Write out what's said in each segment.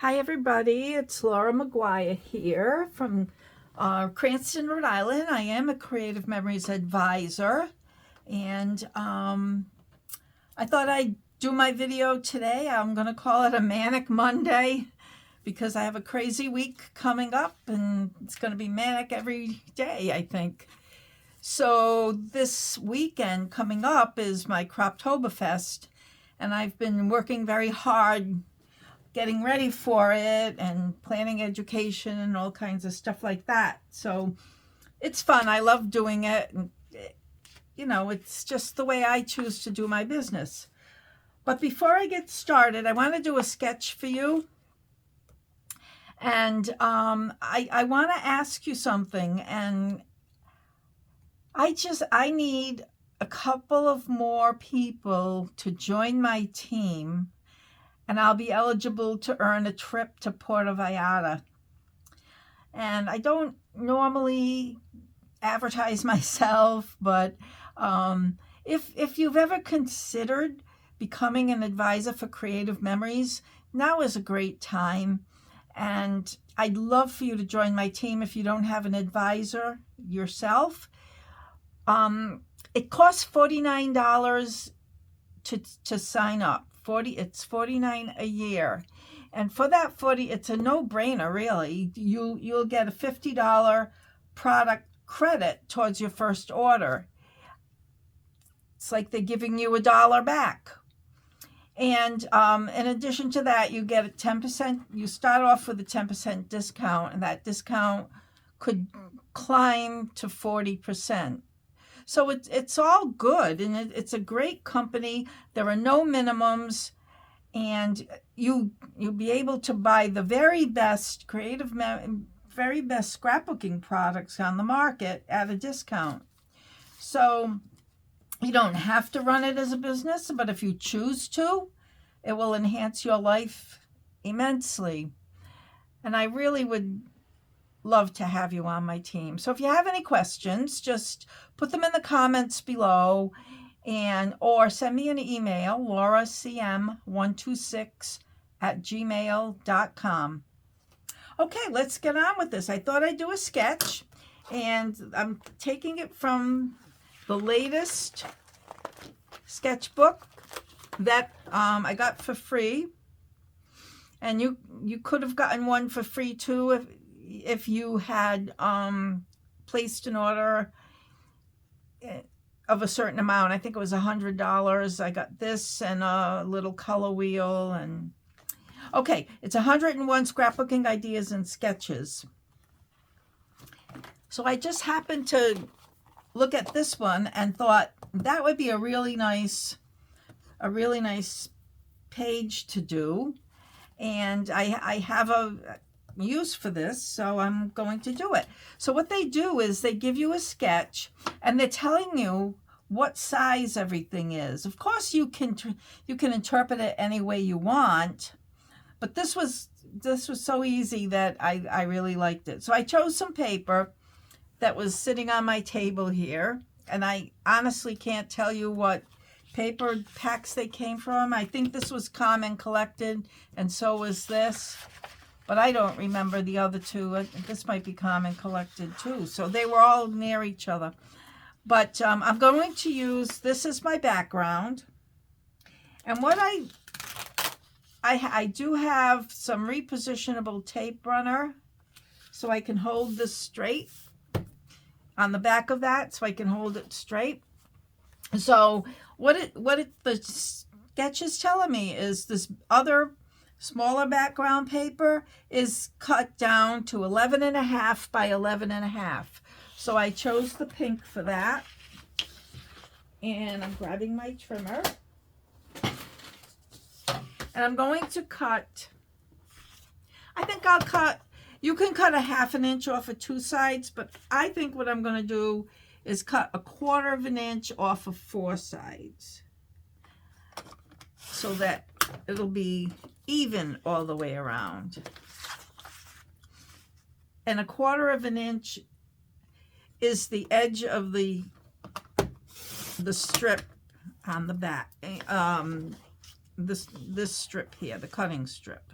Hi everybody, it's Laura McGuire here from Cranston, Rhode Island. I am a Creative Memories advisor, and I thought I'd do my video today. I'm going to call it a Manic Monday because I have a crazy week coming up and it's going to be manic every day, I think. So this weekend coming up is my Croptoberfest, and I've been working very hard getting ready for it and planning education and all kinds of stuff like that. So it's fun. I love doing it. And, it's just the way I choose to do my business. But before I get started, I want to do a sketch for you. And I want to ask you something. And I need a couple of more people to join my team, and I'll be eligible to earn a trip to Puerto Vallarta. And I don't normally advertise myself, but if you've ever considered becoming an advisor for Creative Memories, now is a great time. And I'd love for you to join my team if you don't have an advisor yourself. It costs $49 to sign up. It's $49 a year, and for that 40, it's a no-brainer. Really, you'll get a $50 product credit towards your first order. It's like they're giving you $1 back. And in addition to that, you get a 10%. You start off with a 10% discount, and that discount could climb to 40%. So it's all good, and it's a great company. There are no minimums, and you'll be able to buy the very best very best scrapbooking products on the market at a discount. So you don't have to run it as a business, but if you choose to, it will enhance your life immensely. And I really would love to have you on my team. So if you have any questions, just put them in the comments below, or send me an email, lauracm126@gmail.com. Okay, let's get on with this. I thought I'd do a sketch, and I'm taking it from the latest sketchbook that I got for free. And you could have gotten one for free too if you had placed an order of a certain amount. I think it was $100. I got this and a little color wheel. And okay, it's 101 scrapbooking ideas and sketches. So I just happened to look at this one and thought that would be a really nice page to do. And I have a use for this, so I'm going to do it. So what they do is they give you a sketch, and they're telling you what size everything is. Of course, you can interpret it any way you want, but this was so easy that I really liked it. So I chose some paper that was sitting on my table here, and I honestly can't tell you what paper packs they came from. I think this was Common Collected, and so was this, but I don't remember the other two. This might be Common Collected too. So they were all near each other. But I'm going to use this as my background. And what I do have some repositionable tape runner, so I can hold this straight on the back of that, so I can hold it straight. So the sketch is telling me is this other smaller background paper is cut down to 11.5 by 11.5. So I chose the pink for that. And I'm grabbing my trimmer. And I'm going to cut, I think I'll cut, you can cut a 1/2 inch off of two sides, but I think what I'm going to do is cut 1/4 inch off of 4 sides, so that it'll be even all the way around. And 1/4 inch is the edge of the strip on the back. This strip here, the cutting strip.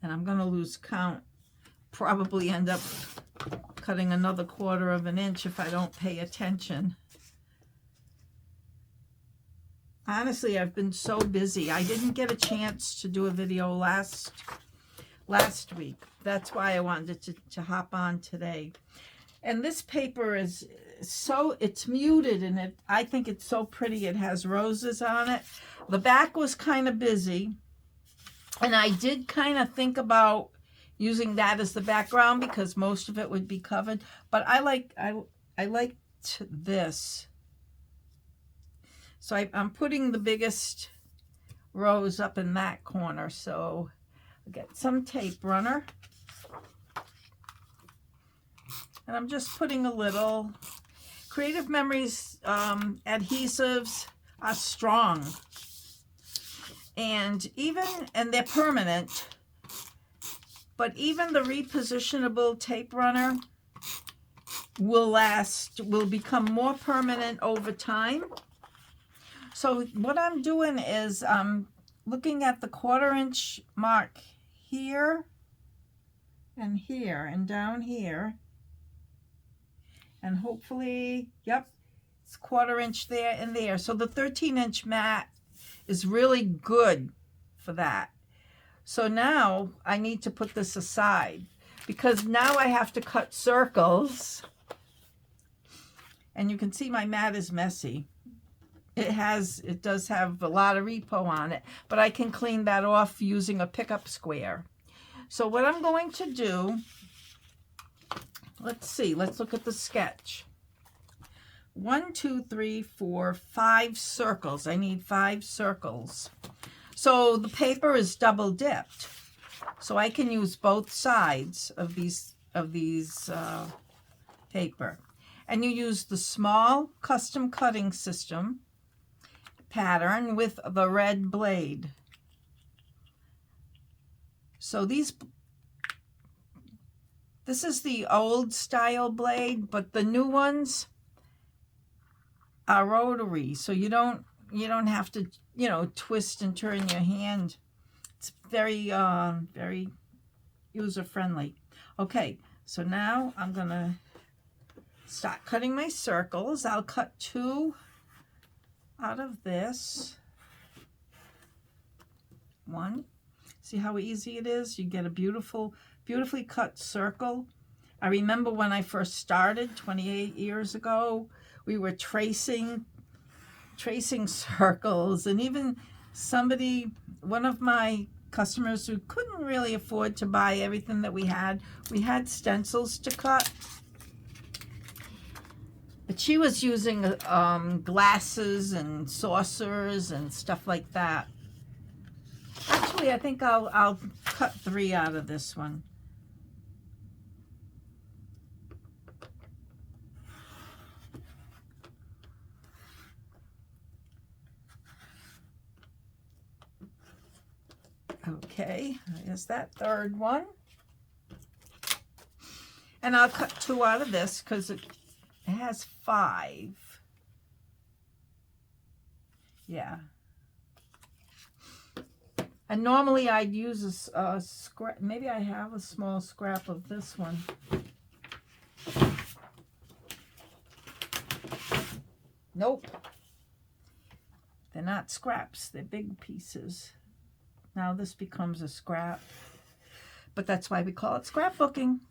and I'm going to lose count. Probably end up cutting another 1/4 of an inch if I don't pay attention. Honestly, I've been so busy. I didn't get a chance to do a video last week. That's why I wanted to hop on today. And this paper is so, it's muted, and I think it's so pretty. It has roses on it. The back was kind of busy, and I did kind of think about using that as the background because most of it would be covered. But I liked this. So I'm putting the biggest rose up in that corner. So I'll get some tape runner. And I'm just putting a little. Creative Memories adhesives are strong. And they're permanent. But even the repositionable tape runner will become more permanent over time. So what I'm doing is looking at the 1/4 inch mark here and down here. And hopefully, yep, it's 1/4 inch there and there. So the 13-inch mat is really good for that. So now I need to put this aside because now I have to cut circles. And you can see my mat is messy. It does have a lot of repo on it, but I can clean that off using a pickup square. So what I'm going to do, let's look at the sketch. 1, 2, 3, 4, 5 circles. I need 5 circles. So the paper is double dipped. So I can use both sides of these paper. And you use the small custom cutting system pattern with the red blade. So this is the old style blade, but the new ones are rotary, so you don't have to twist and turn your hand. It's very very user friendly. Okay, so now I'm gonna start cutting my circles. I'll cut 2 out of this. 1. See how easy it is? You get a beautifully cut circle. I remember when I first started 28 years ago, we were tracing circles, and even one of my customers who couldn't really afford to buy everything that we had stencils to cut. But she was using glasses and saucers and stuff like that. Actually, I think I'll cut 3 out of this one. Okay, there's that 3rd one. And I'll cut 2 out of this because it has 5. Yeah. And normally I'd use a scrap. Maybe I have a small scrap of this one. Nope. They're not scraps. They're big pieces. Now this becomes a scrap. But that's why we call it scrapbooking.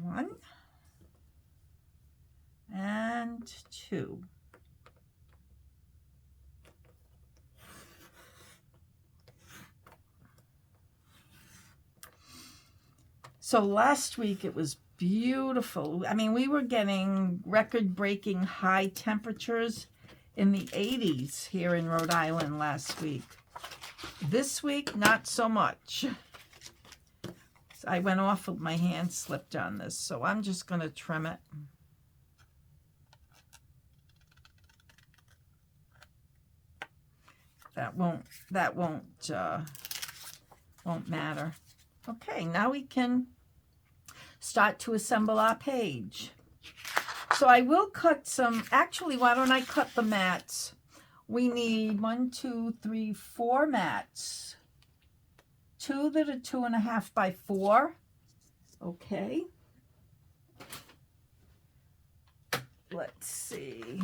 One and 2. So last week it was beautiful. I mean, we were getting record-breaking high temperatures in the 80s here in Rhode Island last week. This week, not so much. I went off with my hand slipped on this, so I'm just going to trim it. That won't matter. Okay, now we can start to assemble our page. So I will cut some, actually, why don't I cut the mats We need 4 mats. 2 that are 2.5 by 4. Okay. Let's see.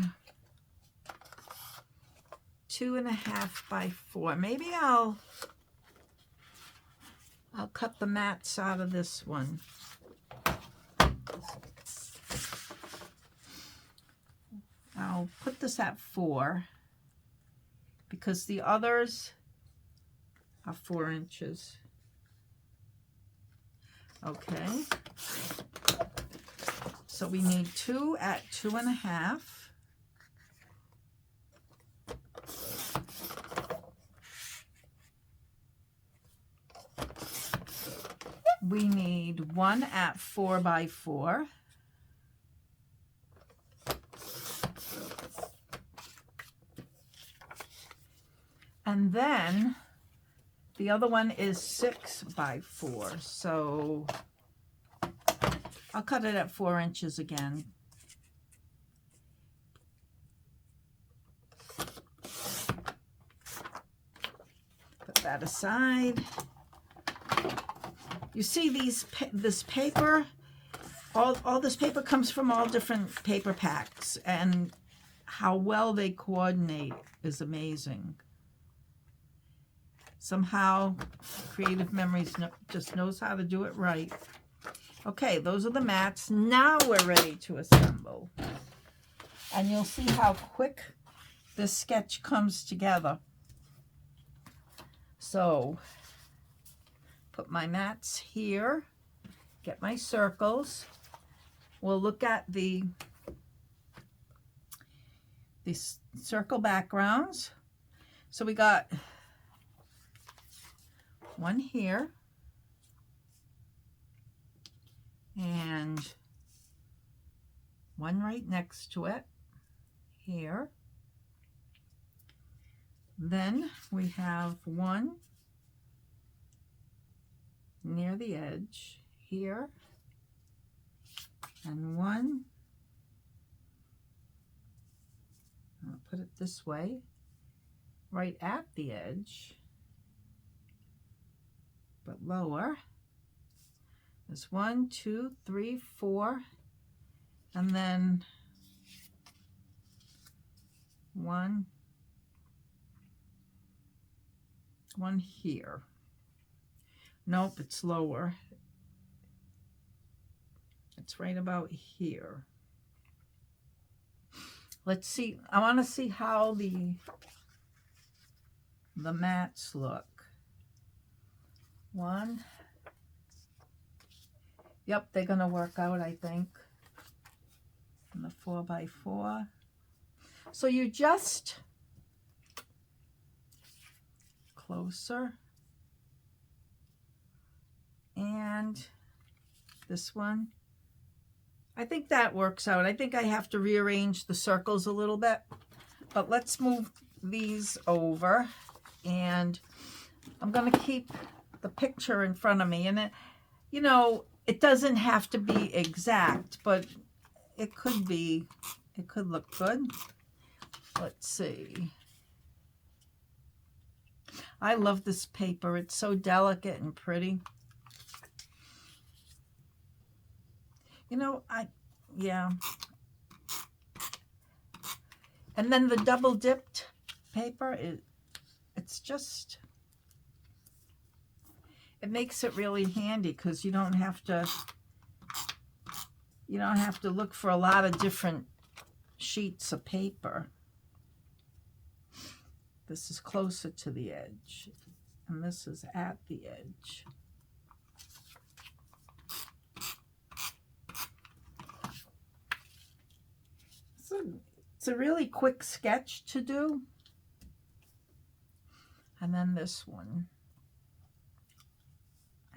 2.5 by 4. Maybe I'll cut the mats out of this one. I'll put this at 4 because the others are 4 inches. Okay. So we need 2 at 2.5. We need 1 at 4 by 4. And then the other one is 6 by 4. So I'll cut it at 4 inches again. Put that aside. You see this paper, all this paper comes from all different paper packs, and how well they coordinate is amazing. Somehow Creative Memories just knows how to do it right. Okay, those are the mats. Now we're ready to assemble. And you'll see how quick this sketch comes together. So, put my mats here, get my circles. We'll look at the circle backgrounds. So we got one here and one right next to it here. Then we have one near the edge here and one, I'll put it this way, right at the edge, but lower. There's 1, 2, 3, 4, and then one here. Nope, it's lower. It's right about here. Let's see. I want to see how the mats look. One. Yep, they're going to work out, I think. And the 4 by 4. So you just closer. And this one. I think that works out. I think I have to rearrange the circles a little bit. But let's move these over. And I'm going to keep the picture in front of me. And it, you know, it doesn't have to be exact, but it could be. It could look good. Let's see. I love this paper. It's so delicate and pretty. You know, yeah. And then the double dipped paper, it's just, it makes it really handy because you don't have to look for a lot of different sheets of paper. This is closer to the edge, and this is at the edge. It's a really quick sketch to do. And then this one,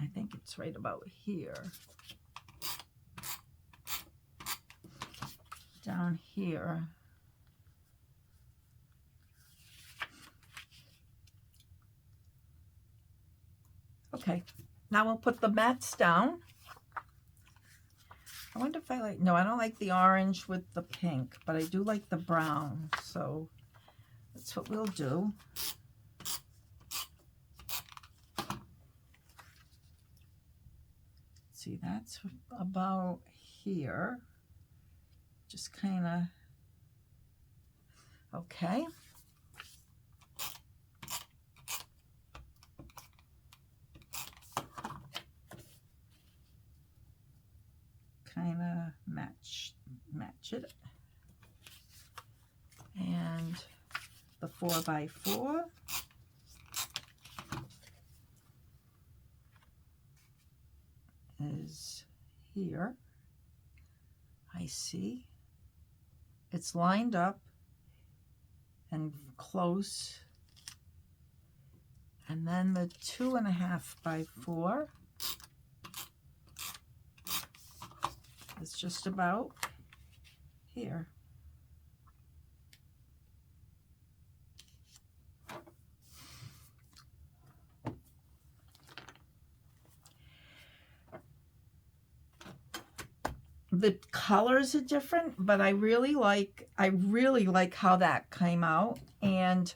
I think it's right about here. Down here. Okay, now we'll put the mats down. I wonder if I like, no, I don't like the orange with the pink, but I do like the brown. So that's what we'll do. See, that's about here. Just kind of, okay. Kind of match it. And the 4x4. Is here. I see. It's lined up and close. And then the 2.5x4 is just about here. The colors are different, but I really like how that came out. And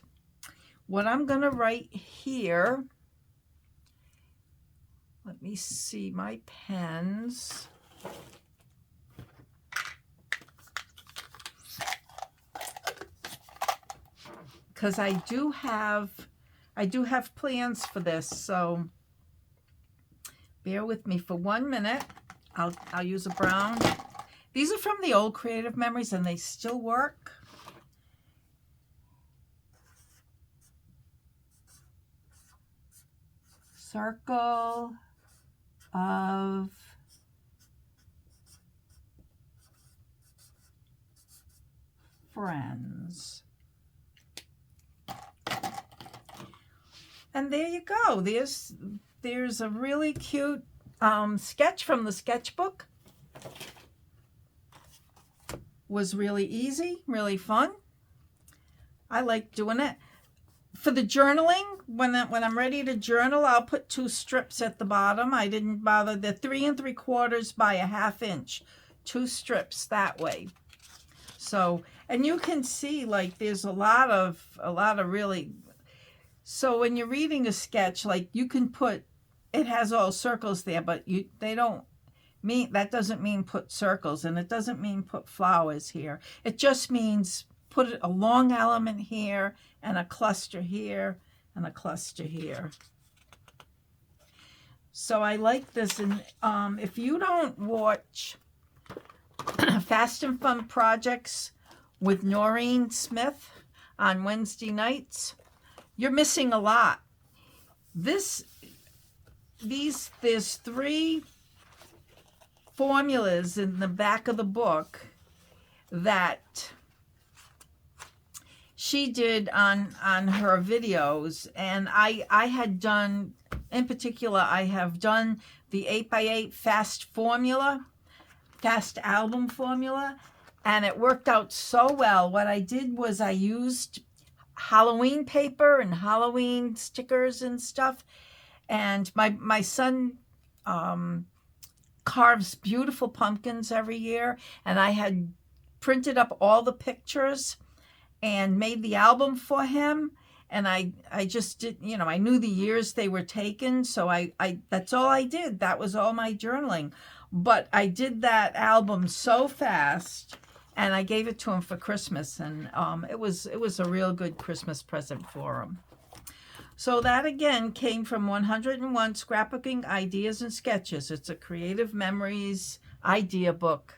what I'm going to write here, let me see my pens. Because I do have plans for this, so bear with me for 1 minute. I'll use a brown. These are from the old Creative Memories, and they still work. Circle of Friends. And there you go. There's a really cute sketch from the sketchbook. Was really easy, really fun. I like doing it. For the journaling, when I'm ready to journal, I'll put 2 strips at the bottom. I didn't bother. They're 3 3/4 by a 1/2 inch. 2 strips that way. So, and you can see like there's a lot of really. So when you're reading a sketch, like you can put, it has all circles there, but that doesn't mean put circles, and it doesn't mean put flowers here. It just means put a long element here and a cluster here and a cluster here. So I like this. And if you don't watch Fast and Fun Projects with Noreen Smith on Wednesday nights, you're missing a lot. There's 3 formulas in the back of the book that she did on her videos, and I had done, in particular, I have done the 8x8 fast album formula, and it worked out so well. What I did was I used Halloween paper and Halloween stickers and stuff, and my son carves beautiful pumpkins every year, and I had printed up all the pictures and made the album for him. And I just did, I knew the years they were taken, so I that's all I did. That was all my journaling. But I did that album so fast, and I gave it to him for Christmas, and it was a real good Christmas present for him. So that again came from 101 Scrapbooking Ideas and Sketches. It's a Creative Memories idea book.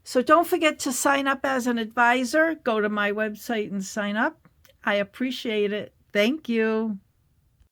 So don't forget to sign up as an advisor. Go to my website and sign up. I appreciate it. Thank you.